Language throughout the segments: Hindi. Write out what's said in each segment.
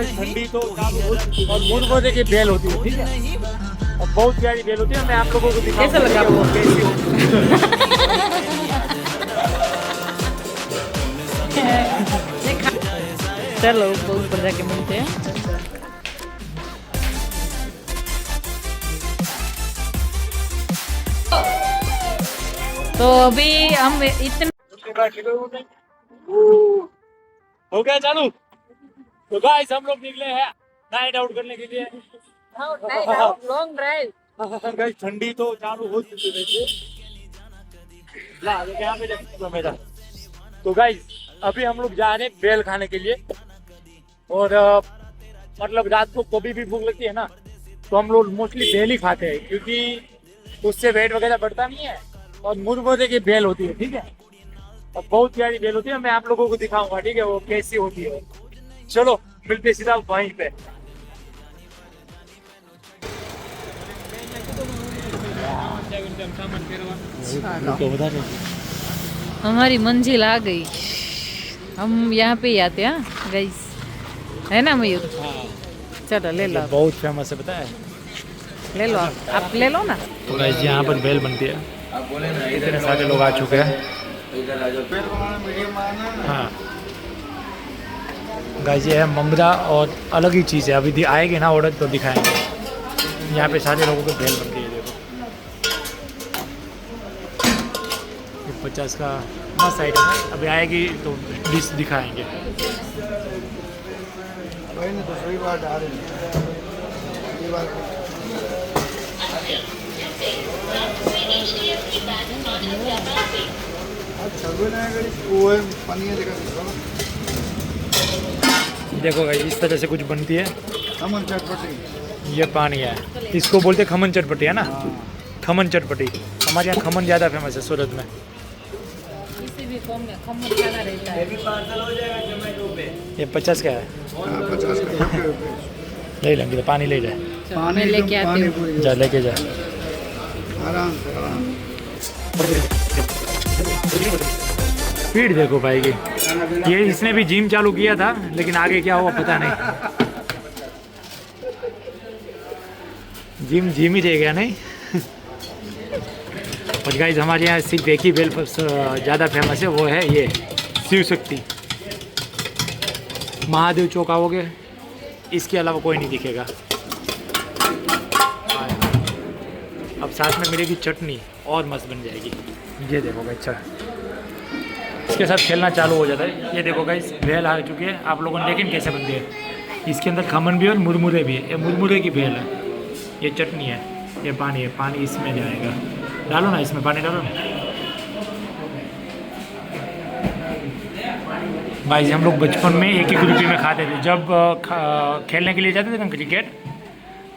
ठंडी तो चालू हो चुकी है और मुर्गोदे की बेल होती है, ठीक है, और बहुत प्यारी बेल होती है। मैं आप लोगों को दिखाऊंगा कैसा लगा आपको? कैसी होती चलो ऊपर जाके मिलते हैं। तो अभी हम इतने हो गया चालू। तो गाइस हम लोग निकले हैं नाइट आउट करने के लिए। Long drive. गाइस ठंडी तो चालू हो चुकी है यहाँ पे मेरा। तो गाइस अभी हम लोग जा रहे हैं बेल खाने के लिए। और मतलब रात को कभी भी भूख लगती है ना, तो हम लोग मोस्टली बेल ही खाते हैं, क्योंकि उससे वेट वगैरह बढ़ता नहीं है और मुर्गोदे की बेल होती है, ठीक है, और बहुत प्यारी बेल होती है। मैं आप लोगों को दिखाऊंगा, ठीक है, वो कैसी होती है। चलो मिलते सीधा वहीं पे। हमारी मंजिल आ गई। हम यहाँ पे ही आते हैं गाइस, है ना मयूर? चलो ले लो, बहुत फेमस है, पता है। ले लो आप ले लो ना। तो गाइस यहाँ पर बेल बनती है। इतने सारे लोग आ चुके हैं। हाँ गाइस ये है ममरा और अलग ही चीज़ है। अभी आएगी ना ऑर्डर तो दिखाएंगे। यहाँ पे सारे लोगों को बेल बनती है, देखो। ये 50 का मस्त आइटम है। अभी आएगी तो डिश दिखाएंगे। देखो भाई इस तरह से कुछ बनती है खमन चटपटी। ये पानी है, इसको बोलते खमन चटपटी, है ना? खमन चटपटी। हमारे यहाँ खमन ज़्यादा फेमस है सूरत में। किसी भी फॉर्म में खमन ज़्यादा रहता है। ये 50 का है। 50 का ले लेंगे तो पानी ले जाए। मैं लेके आती हूँ। जा लेके जा। आराम से आराम। स्पीड देखो भाई की। ये इसने भी जिम चालू किया था, लेकिन आगे क्या हुआ पता नहीं। जिम ही रह गया नहीं। और गाइस हमारे यहाँ सिर्फ एक ही बेल ज़्यादा फेमस है, वो है ये शिव शक्ति। महादेव चौक आओगे, इसके अलावा कोई नहीं दिखेगा। अब साथ में मिलेगी चटनी और मस्त बन जाएगी। ये देखो गाइस, अच्छा इसके साथ खेलना चालू हो जाता है। ये देखो गाइस भेल आ चुकी है। आप लोगों ने लेकिन कैसे बनती है, इसके अंदर खमन भी और मुरमुरे भी है। ये मुरमुरे की भेल है, ये चटनी है, ये पानी है। पानी इसमें जाएगा, डालो ना इसमें पानी डालो ना। भाई हम लोग बचपन में 1-1 रुपये में खाते थे। जब खेलने के लिए जाते थे ना क्रिकेट,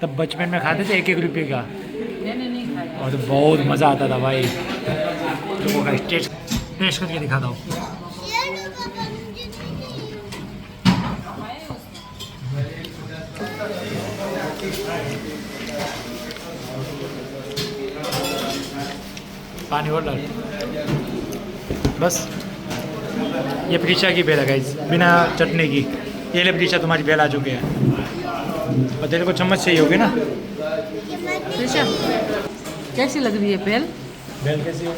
तब बचपन में खाते थे 1-1 रुपये का, और तो बहुत मज़ा आता था भाई। लोगों का टेस्ट करके दिखाता हूँ। पानी और डाल बस। ये प्रीशा की बेल है गाइस, बिना चटनी की। ये ले प्रीशा, तुम्हारी बेल आ चुकी है। और तेरे को चम्मच चाहिए होगी ना? प्रीशा कैसी लग रही है बेल? बेल कैसी है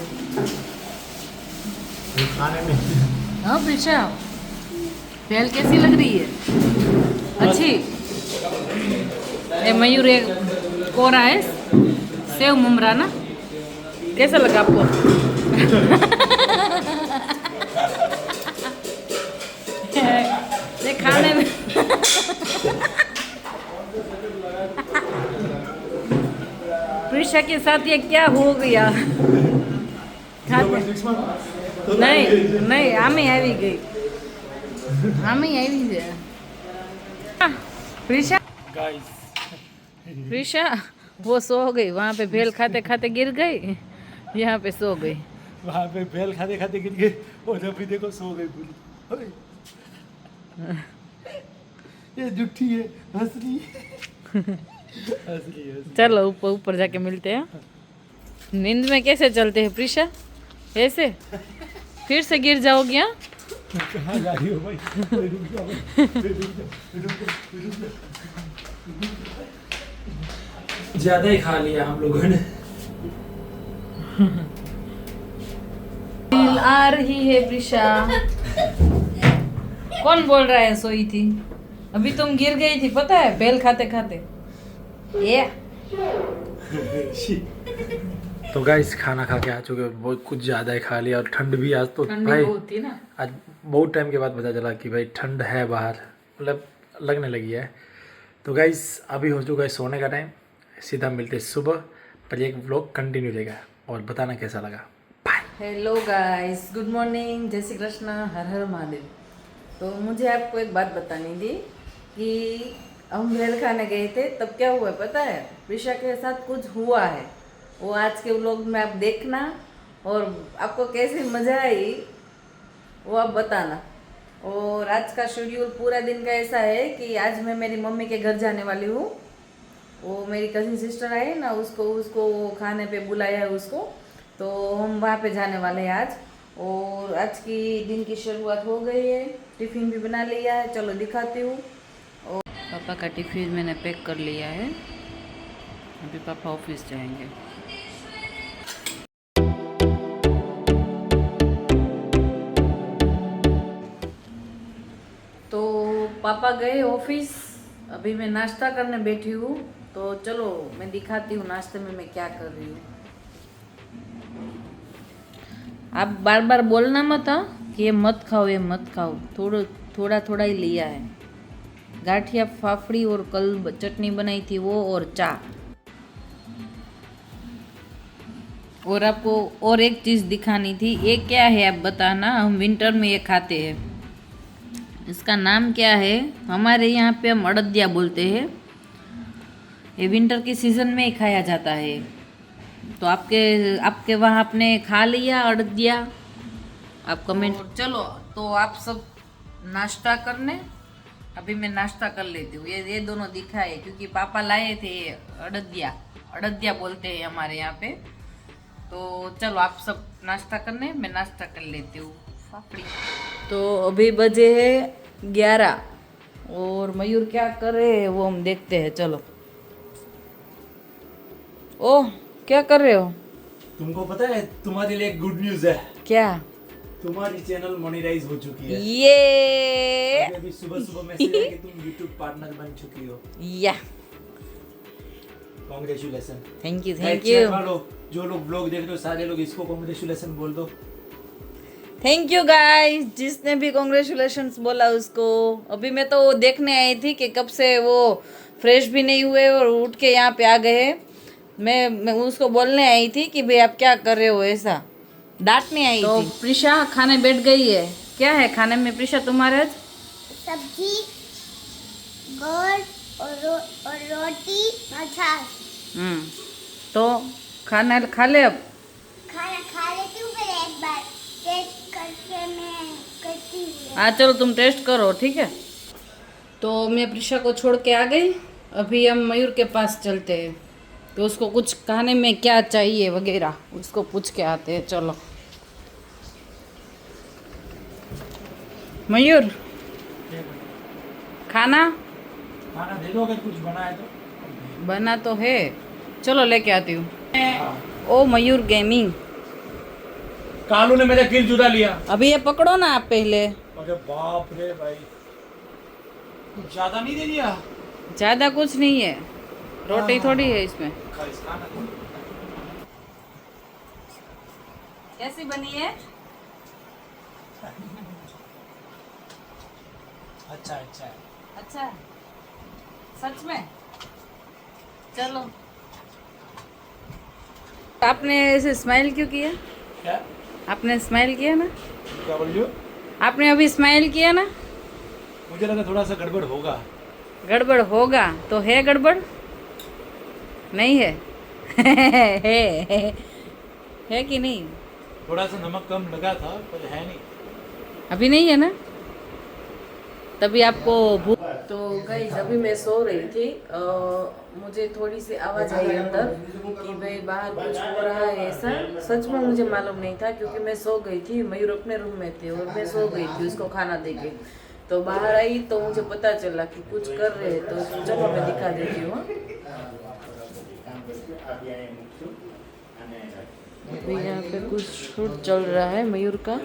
खाने में? हाँ प्रीशा, बेल कैसी लग रही है? अच्छी। ये मयूर एक कोरा है, सेव मुमरा ना। कैसा लगा आपको? ये खाने में प्रीशा के साथ ये क्या हो गया? नहीं नहीं, आमी આવી ગઈ। આમી આવી છે प्रीशा। गाइस प्रीशा वो सो गई, वहाँ पे भेल खाते खाते गिर गई, यहाँ पे सो गई। वहाँ पे बेल खाते खाते गिर गए और अभी देखो सो गई पूरी। ये जुट्ठी है, असली असली। चलो ऊपर ऊपर जाके मिलते हैं। नींद में कैसे चलते हैं प्रीशा? ऐसे फिर से गिर जाओगी? हाँ कहाँ जा रही हो भाई? रुक जाओ ज्यादा ही खा लिया हम लोगों ने। आ रही है प्रिशा। कौन बोल रहा है सोई थी? अभी तुम गिर गई थी पता है, बेल खाते खाते। ये तो गाइस खाना खा के आ चुके हैं, बहुत कुछ ज़्यादा ही खा लिया और ठंड भी आज तो ठंडी भाई बहुत थी ना। आज बहुत टाइम के बाद पता चला कि भाई ठंड है बाहर, मतलब लगने लगी है। तो गाइस अभी हो चुका है सोने का टाइम, सीधा मिलते सुबह, पर एक व्लॉग कंटिन्यू रहेगा और बताना कैसा लगा। Bye. Hello guys, good morning, जय श्री कृष्ण, हर हर महादेव। तो मुझे आपको एक बात बतानी थी कि हम भेल खाने गए थे, तब क्या हुआ है पता है? प्रिशा के साथ कुछ हुआ है, वो आज के व्लॉग में आप देखना और आपको कैसी मजा आई वो आप बताना। और आज का शेड्यूल पूरा दिन का ऐसा है कि आज मैं मेरी मम्मी के घर जाने वाली हूँ। वो मेरी कजिन सिस्टर आई ना, उसको खाने पे बुलाया है उसको, तो हम वहाँ पे जाने वाले हैं आज। और आज की दिन की शुरुआत हो गई है, टिफ़िन भी बना लिया है, चलो दिखाती हूँ। और पापा का टिफ़िन मैंने पैक कर लिया है, अभी पापा ऑफिस जाएंगे। तो पापा गए ऑफिस, अभी मैं नाश्ता करने बैठी हूँ, तो चलो मैं दिखाती हूँ नाश्ते में मैं क्या कर रही हूँ। आप बार बार बोलना मत कि ये मत खाओ ये मत खाओ, थोड़ा थोड़ा ही लिया है। गाठिया फाफड़ी और कल चटनी बनाई थी वो, और चाय। और आपको और एक चीज़ दिखानी थी, ये क्या है आप बताना। हम विंटर में ये खाते हैं, इसका नाम क्या है? हमारे यहाँ पे हम अड़दिया बोलते हैं। ये विंटर के सीज़न में ही खाया जाता है। तो आपके वहाँ आपने खा लिया अड़दिया? आप कमेंट। चलो तो आप सब नाश्ता करने, अभी मैं नाश्ता कर लेती हूँ। ये दोनों दिखाए क्योंकि पापा लाए थे अड़दिया बोलते हैं हमारे यहाँ पे। तो चलो आप सब नाश्ता करने, मैं नाश्ता कर लेती हूँ। तो अभी बजे है 11 और मयूर क्या कर रहे हैं वो हम देखते हैं। चलो। ओह, क्या कर रहे हो? तुमको पता है तुम्हारे लिए एक गुड न्यूज है। क्या? तुम्हारी चैनल मोनेटाइज हो चुकी है। ये अभी सुबह सुबह मैसेज आया कि तुम YouTube पार्टनर बन चुकी हो। या कांग्रेचुलेशन। Thank you. जो लोग ब्लॉग देख रहे हो सारे लोग इसको कांग्रेचुलेशन बोल दो। थैंक यू गाइस, जिसने भी कांग्रेचुलेशंस बोला उसको। अभी मैं तो देखने आई थी कि कब से वो फ्रेश भी नहीं हुए और उठ के यहाँ पे आ गए। मैं उसको बोलने आई थी कि भाई आप क्या कर रहे हो, ऐसा डांटने आई थी। प्रिशा खाने बैठ गई है। क्या है खाने में प्रिशा तुम्हारे आज? सब्जी, गोल और रोटी और छाछ। तो खाना खा ले अब। खाना खा लेती हूँ, फिर एक बार टेस्ट करके मैं करती हूँ। हाँ चलो तुम टेस्ट करो, ठीक है। तो मैं प्रिशा को छोड़ के आ गई, अभी हम मयूर के पास चलते हैं, तो उसको कुछ खाने में क्या चाहिए वगैरह उसको पूछ के आते हैं। चलो मयूर, खाना दे दो अगर कुछ बना है तो। बना तो है, चलो लेके आती हूँ। ओ मयूर गेमिंग, कालू ने मेरा किल चुरा लिया। अभी ये पकड़ो ना आप पहले। अरे बाप रे भाई, कुछ ज्यादा नहीं दे दिया? ज़्यादा कुछ नहीं है, रोटी थोड़ी है इसमें। कैसी बनी है? अच्छा अच्छा अच्छा, सच में? चलो। आपने ऐसे स्माइल क्यों किया? क्या? आपने स्माइल किया ना? क्या बोल रही हो? आपने अभी स्माइल किया ना? मुझे लगा थोड़ा सा गड़बड़ होगा। गड़बड़ होगा तो है गड़बड़? नहीं है? है कि नहीं? थोड़ा सा नमक कम लगा था पर है नहीं। अभी नहीं है ना? तभी आपको भूख तो गाइस अभी मैं सो रही थी, मुझे थोड़ी सी आवाज़ आई अंदर कि भाई बाहर कुछ हो रहा है ऐसा। सच में मुझे मालूम नहीं था क्योंकि मैं सो गई थी, मयूर अपने रूम में थे और मैं सो गई थी उसको खाना देके। तो बाहर आई तो मुझे पता चला कि कुछ कर रहे हैं, तो चलो मैं दिखा देती हूँ। अभी यहाँ पे कुछ शूट चल रहा है मयूर का।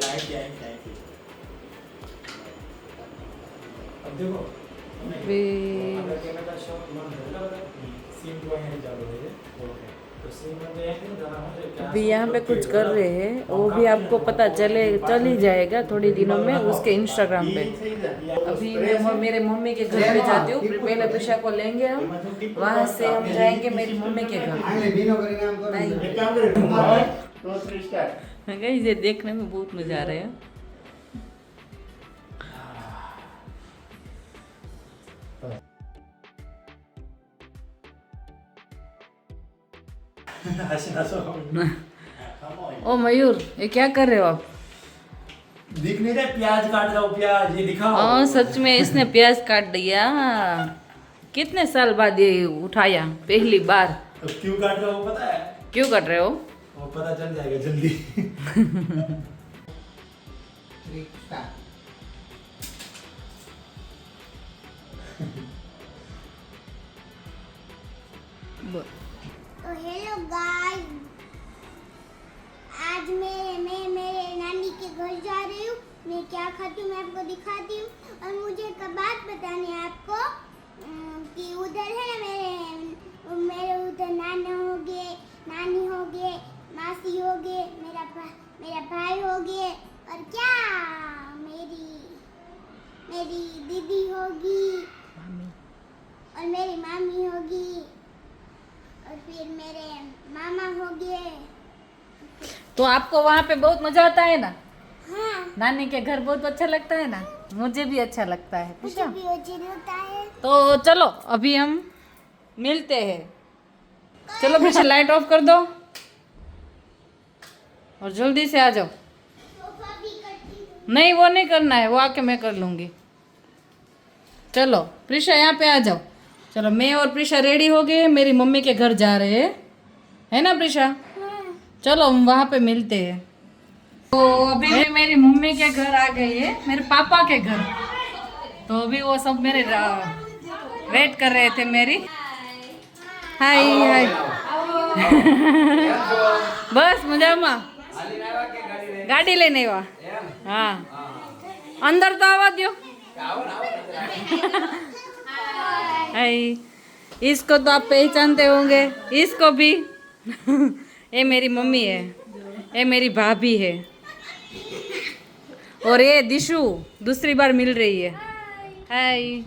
अभी यहाँ पे कुछ कर रहे हैं, वो भी आपको पता चल ही जाएगा थोड़ी दिनों में उसके इंस्टाग्राम पे। अभी मैं मेरे मम्मी के घर पे जाती हूँ, पहले प्रिशा को लेंगे हम, वहाँ से हम जाएंगे मेरी मम्मी के घर। नहीं ये देखने में बहुत मजा आ रहा है। ओ मयूर, ये क्या कर रहे हो आप? दिख नहीं रहा, प्याज काट रहा हूँ। प्याज ये दिखाओ। हाँ सच में इसने प्याज काट दिया। कितने साल बाद ये उठाया, पहली बार। तो क्यों काट रहा हूँ पता है? क्यों काट रहे हो? वो पता चल जाएगा जल्दी। तो हेलो गाइस, आज मैं मेरे नानी के घर जा रही हूँ। मैं क्या खाती हूँ मैं आपको दिखाती हूँ। और मुझे एक बात बतानी है आपको कि उधर है ना मेरे उधर नाना हो गए, नानी हो गए, मासी हो गए, मेरा भाई हो गए, और क्या मेरी दीदी होगी, और मेरी मामी होगी, और फिर मेरे मामा हो गए। तो आपको वहाँ पे बहुत मजा आता है ना? हाँ, नानी के घर बहुत अच्छा लगता है ना? मुझे भी अच्छा लगता है। मुझे भी अच्छा लगता है। तो चलो अभी हम मिलते हैं। चलो पीछे लाइट ऑफ कर दो और जल्दी से आ जाओ। सोफा भी करती हूँ। नहीं वो नहीं करना है, वो आके मैं कर लूँगी। चलो प्रिशा यहाँ पे आ जाओ। चलो मैं और प्रिशा रेडी हो गए, मेरी मम्मी के घर जा रहे हैं, है ना प्रिशा? चलो हम वहाँ पे मिलते हैं। तो अभी मैं मेरी मम्मी के घर आ गई है, मेरे पापा के घर। तो अभी वो सब मेरे वेट कर रहे थे मेरी। हाय हाय। बस मजा में गाड़ी लेने वा। हाँ अंदर तो आवा दो। हाय, इसको तो आप पहचानते होंगे, इसको भी। ये मेरी मम्मी है, ये मेरी भाभी है, और ये दिशु दूसरी बार मिल रही है। हाय।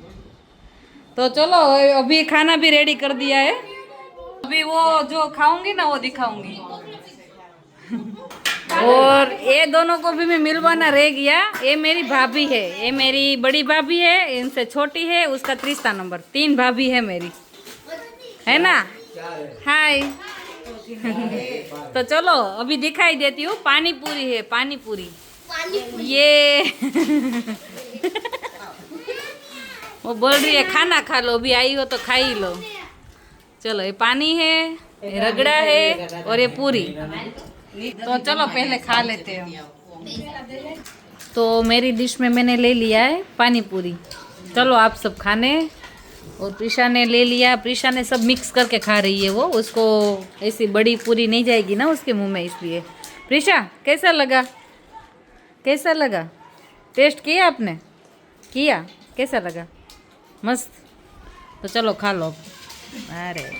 तो चलो अभी खाना भी रेडी कर दिया है, अभी वो जो खाऊंगी ना वो दिखाऊंगी। और ये दोनों को भी मैं मिलवाना रह गया। ये मेरी भाभी है, ये मेरी बड़ी भाभी है, इनसे छोटी है, उसका 3 नंबर। 3 भाभी है मेरी, है ना? हाय। तो चलो अभी दिखाई देती हूँ। पानी पूरी है, पानी पूरी। ये वो बोल रही है खाना खा लो, अभी आई हो तो खा ही लो। चलो ये पानी है, ये रगड़ा है, और ये पूरी। तो चलो पहले खा लेते हैं। तो मेरी डिश में मैंने ले लिया है पानी पूरी। चलो आप सब खाने। और प्रिशा ने ले लिया, प्रिशा ने सब मिक्स करके खा रही है वो, उसको ऐसी बड़ी पूरी नहीं जाएगी ना उसके मुंह में, इसलिए। प्रिशा कैसा लगा? कैसा लगा? टेस्ट किया आपने? किया? कैसा लगा? मस्त। तो चलो खा लो। अरे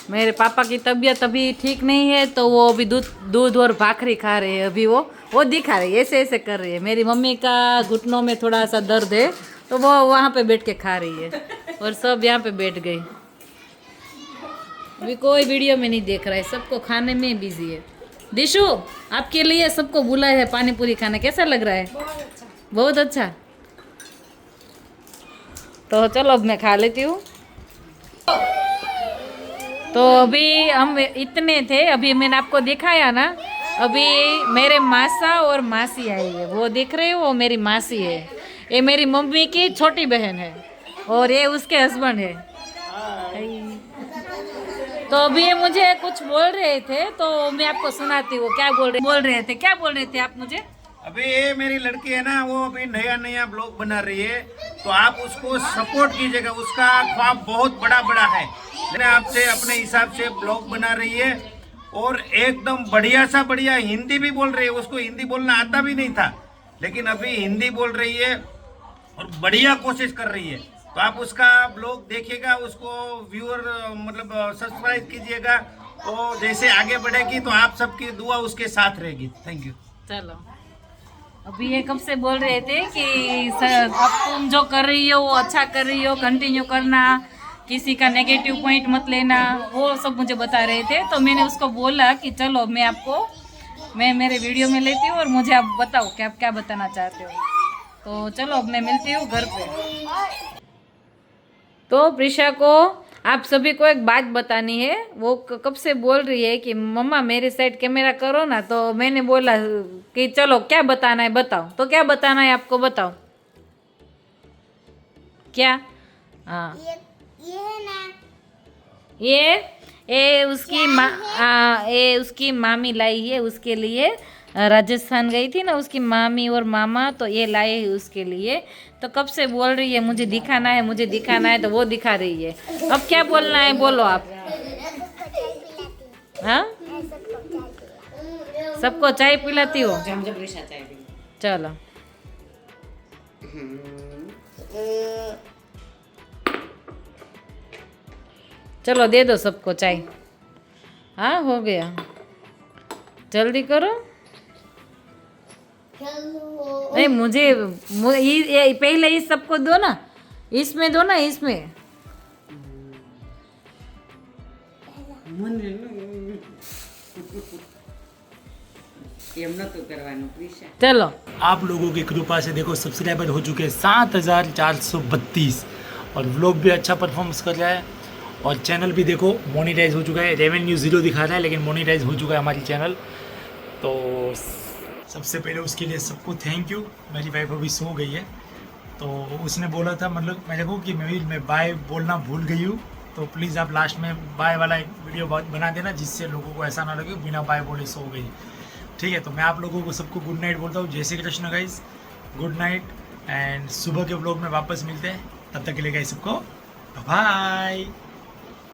मेरे पापा की तबीयत अभी ठीक नहीं है, तो वो अभी दूध और भाखरी खा रहे हैं। अभी वो दिखा रही है, ऐसे ऐसे कर रही है। मेरी मम्मी का घुटनों में थोड़ा सा दर्द है, तो वो वहाँ पे बैठ के खा रही है, और सब यहाँ पे बैठ गई। अभी कोई वीडियो में नहीं देख रहा है, सबको खाने में बिजी है। दिशु आपके लिए सबको बुलाया है पानी पूरी खाने, कैसा लग रहा है? बहुत अच्छा। तो चलो अब मैं खा लेती हूँ। तो अभी हम इतने थे, अभी मैंने आपको दिखाया ना, अभी मेरे मासा और मासी आई है, वो देख रहे हो, वो मेरी मासी है। ये मेरी मम्मी की छोटी बहन है और ये उसके हस्बैंड है। तो अभी ये मुझे कुछ बोल रहे थे तो मैं आपको सुनाती हूँ क्या बोल रहे थे आप मुझे। अभी ये मेरी लड़की है ना, वो अभी नया नया ब्लॉग बना रही है, तो आप उसको सपोर्ट कीजिएगा। उसका ख्वाब बहुत बड़ा बड़ा है। मैंने आपसे अपने हिसाब से ब्लॉग बना रही है और एकदम बढ़िया सा बढ़िया हिंदी भी बोल रही है। उसको हिंदी बोलना आता भी नहीं था, लेकिन अभी हिंदी बोल रही है और बढ़िया कोशिश कर रही है। तो आप उसका ब्लॉग देखिएगा, उसको व्यूअर मतलब सब्सक्राइब कीजिएगा। और जैसे आगे बढ़ेगी तो आप सबकी दुआ उसके साथ रहेगी। Thank you. चलो अभी ये कब से बोल रहे थे कि अब तुम जो कर रही हो वो अच्छा कर रही हो, कंटिन्यू करना, किसी का नेगेटिव पॉइंट मत लेना, वो सब मुझे बता रहे थे। तो मैंने उसको बोला कि चलो मैं मेरे वीडियो में लेती हूँ और मुझे आप बताओ कि आप क्या बताना चाहते हो। तो चलो अब मैं मिलती हूँ घर पे। तो प्रिशा को आप सभी को एक बात बतानी है। वो कब से बोल रही है कि मम्मा मेरे साइड कैमरा करो ना। तो मैंने बोला कि चलो क्या बताना है बताओ। तो क्या बताना है आपको, बताओ क्या। हाँ ये है ना, ये उसकी मामी लाई है उसके लिए। राजस्थान गई थी ना उसकी मामी और मामा, तो ये लाए है उसके लिए। तो कब से बोल रही है मुझे दिखाना है, तो वो दिखा रही है। अब क्या बोलना है बोलो आप। हाँ सबको चाय पिलाती हो। चलो चलो दे दो सबको चाय। हाँ हो गया, जल्दी करो। नहीं मुझे पहले इस सबको दो ना, इसमें दो ना, इसमें। चलो आप लोगों की कृपा से देखो सब्सक्राइबर हो चुके हैं 7432 और व्लॉग भी अच्छा परफॉर्मेंस कर रहा है और चैनल भी देखो मोनेटाइज हो चुका है। रेवेन्यू 0 दिखा रहा है लेकिन मोनेटाइज हो चुका है हमारी चैनल। तो सबसे पहले उसके लिए सबको थैंक यू। मेरी वाइफ अभी सो गई है, तो उसने बोला था मतलब मेरे को कि मैं बाय बोलना भूल गई हूँ, तो प्लीज़ आप लास्ट में बाय वाला एक वीडियो बना देना जिससे लोगों को ऐसा ना लगे बिना बाय बोले सो गई। ठीक है, तो मैं आप लोगों को सबको गुड नाइट बोलता हूँ। जय Shri Krishna guys, good night and सुबह के व्लॉग में वापस मिलते हैं। तब तक के लिए गाइस सबको बाय।